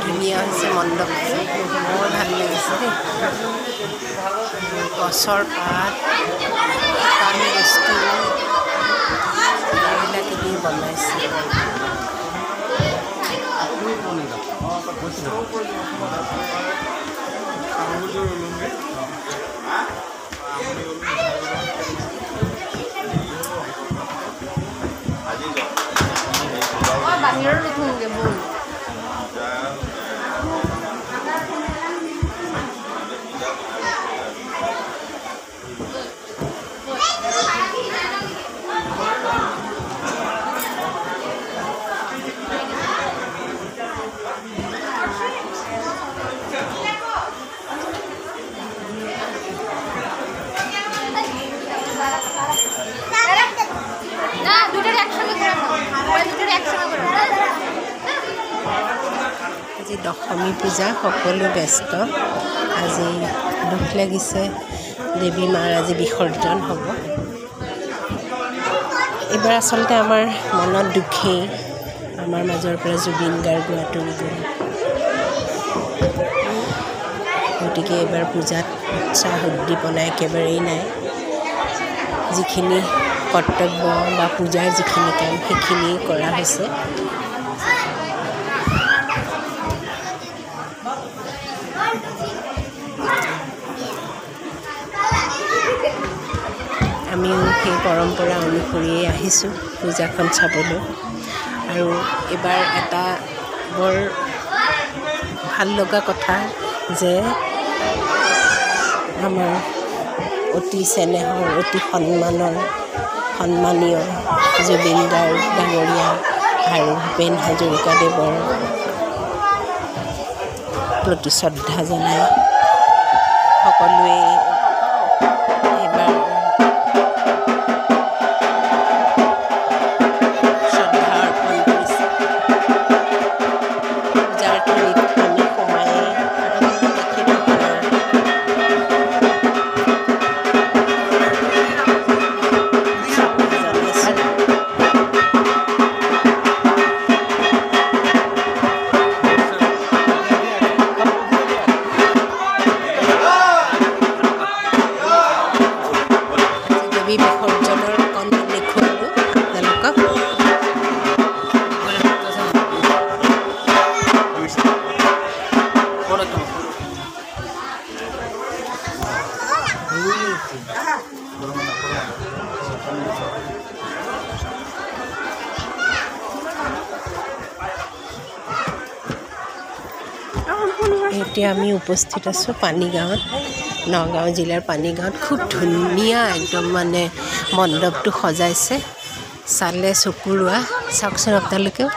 ধুনীয়া হৈছে মণ্ডপটো বৰ ভাল লাগিছে দেই গছৰ পাত শুকান বস্তু এইবিলাক দি বনাইছে বাহিৰৰ নুঠোঁগে বল আজি দশমী পূজা সকলো ব্যস্ত আজি দুখ লাগিছে দেৱী মাৰ আজি বিসৰ্জন হ'ব এইবাৰ আচলতে আমাৰ মনত দুখেই আমাৰ মাজৰ পৰা জুবিন গাৰ্গ আঁতৰি গ'ল গতিকে এইবাৰ পূজাত উৎসাহ উদ্দীপনা একেবাৰেই নাই যিখিনি কৰ্তব্য বা পূজাৰ যিখিনি কাম সেইখিনি কৰা হৈছে আমিও সেই পৰম্পৰা অনুসৰিয়ে আহিছোঁ পূজাখন চাবলৈ আৰু এইবাৰ এটা বৰ ভাল লগা কথা যে আমাৰ অতি চেনেহৰ অতি সন্মানীয় জুবিন গাৰ্গ ডাঙৰীয়া আৰু ভূপেন হাজৰিকাদেৱৰ প্ৰতি শ্ৰদ্ধা জনাই সকলোৱে এইবাৰ শ্ৰদ্ধা অৰ্পণ কৰিছে পূজাৰ থলীত আমি সোমাই এতিয়া আমি উপস্থিত আছোঁ পানীগাঁৱত নগাঁও জিলাৰ পানীগাঁৱত খুব ধুনীয়া একদম মানে মণ্ডপটো সজাইছে চালে চকুৰোৱা চাওকচোন আপোনালোকেও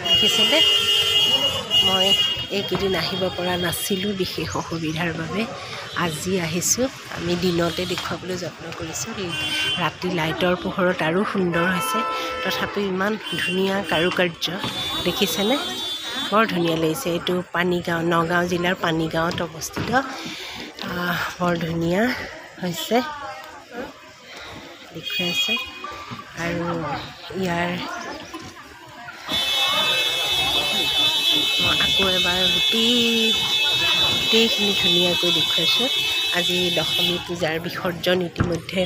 দেখিছেনে মই এইকেইদিন আহিব পৰা নাছিলোঁ বিশেষ অসুবিধাৰ বাবে আজি আহিছোঁ আমি দিনতে দেখুৱাবলৈ যত্ন কৰিছোঁ ৰাতি লাইটৰ পোহৰত আৰু সুন্দৰ হৈছে তথাপিও ইমান ধুনীয়া কাৰুকাৰ্য দেখিছেনে বৰ ধুনীয়া লাগিছে এইটো পানীগাঁও নগাঁও জিলাৰ পানীগাঁৱত অৱস্থিত বৰ ধুনীয়া হৈছে দেখুৱাই আছে আৰু ইয়াৰ আকৌ এবাৰ গোটেইখিনি ধুনীয়াকৈ দেখুৱাইছোঁ আজি দশমী পূজাৰ বিসৰ্জন ইতিমধ্যে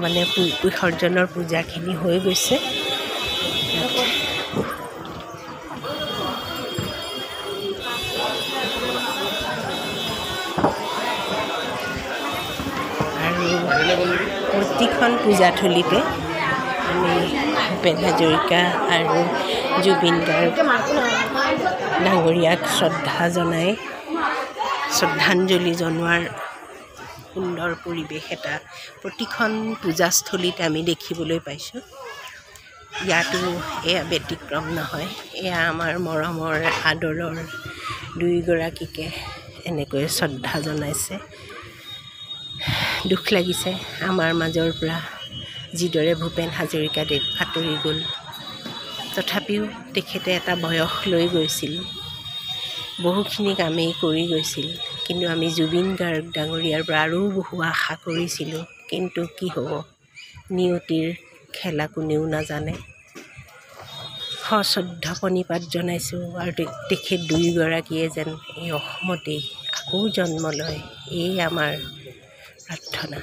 মানে বিসৰ্জনৰ পূজাখিনি হৈ গৈছে আৰু প্ৰতিখন পূজাথলীতে আমি ভূপেন হাজৰিকা আৰু জুবিন গাৰ্গ ডাঙৰীয়াক শ্ৰদ্ধাঞ্জলি জনোৱাৰ সুন্দৰ পৰিৱেশ এটা প্ৰতিখন পূজাস্থলীতে আমি দেখিবলৈ পাইছোঁ ইয়াতো এয়া ব্যতিক্ৰম নহয় এয়া আমাৰ মৰমৰ আদৰৰ দুয়োগৰাকীকে এনেকৈ শ্ৰদ্ধা জনাইছে। দুখ লাগিছে আমাৰ মাজৰ পৰা যিদৰে ভূপেন হাজৰিকাদেৱ আঁতৰি গ'ল। তথাপিও তেখেতে এটা বয়স লৈ গৈছিল, বহুখিনি কামেই কৰি গৈছিল, কিন্তু আমি জুবিন গাৰ্গ ডাঙৰীয়াৰ পৰা আৰু বহু আশা কৰিছিলোঁ। কিন্তু কি হ'ব, নিয়তিৰ খেলা কোনেও নাজানে। সশ্ৰদ্ধা প্ৰণিপাত জনাইছোঁ আৰু তেখেত দুয়োগৰাকীয়ে যেন এই অসমতেই আকৌ জন্ম লয়, এই আমাৰ প্ৰাৰ্থনা।